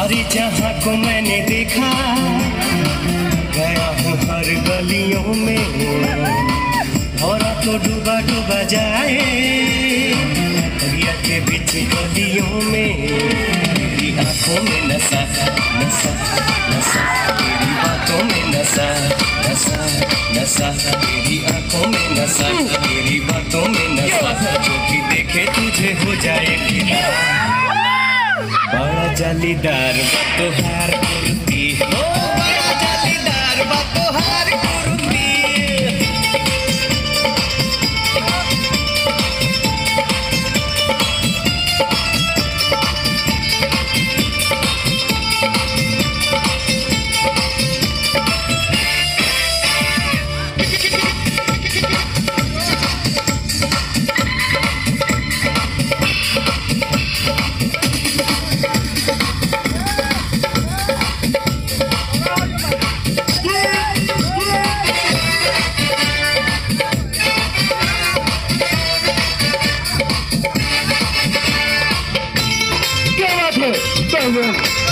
सारी जहां को मैंने देखा, गया हूँ हर गलियों में, भौरा तो डूबा डूबा जाए दरिया के बीच गलियों में। तेरी आंखों में नशा नशा नशा, तेरी बातों में नशा नशा नशा, तेरी आंखों में नशा, तेरी बातों में नशा, जो भी देखे तुझे हो जाए फिदा। बड़ा जालीदार तोहार कुर्ती, ओ बड़ा जालीदार तोहार कुर्ती। क्या बात है।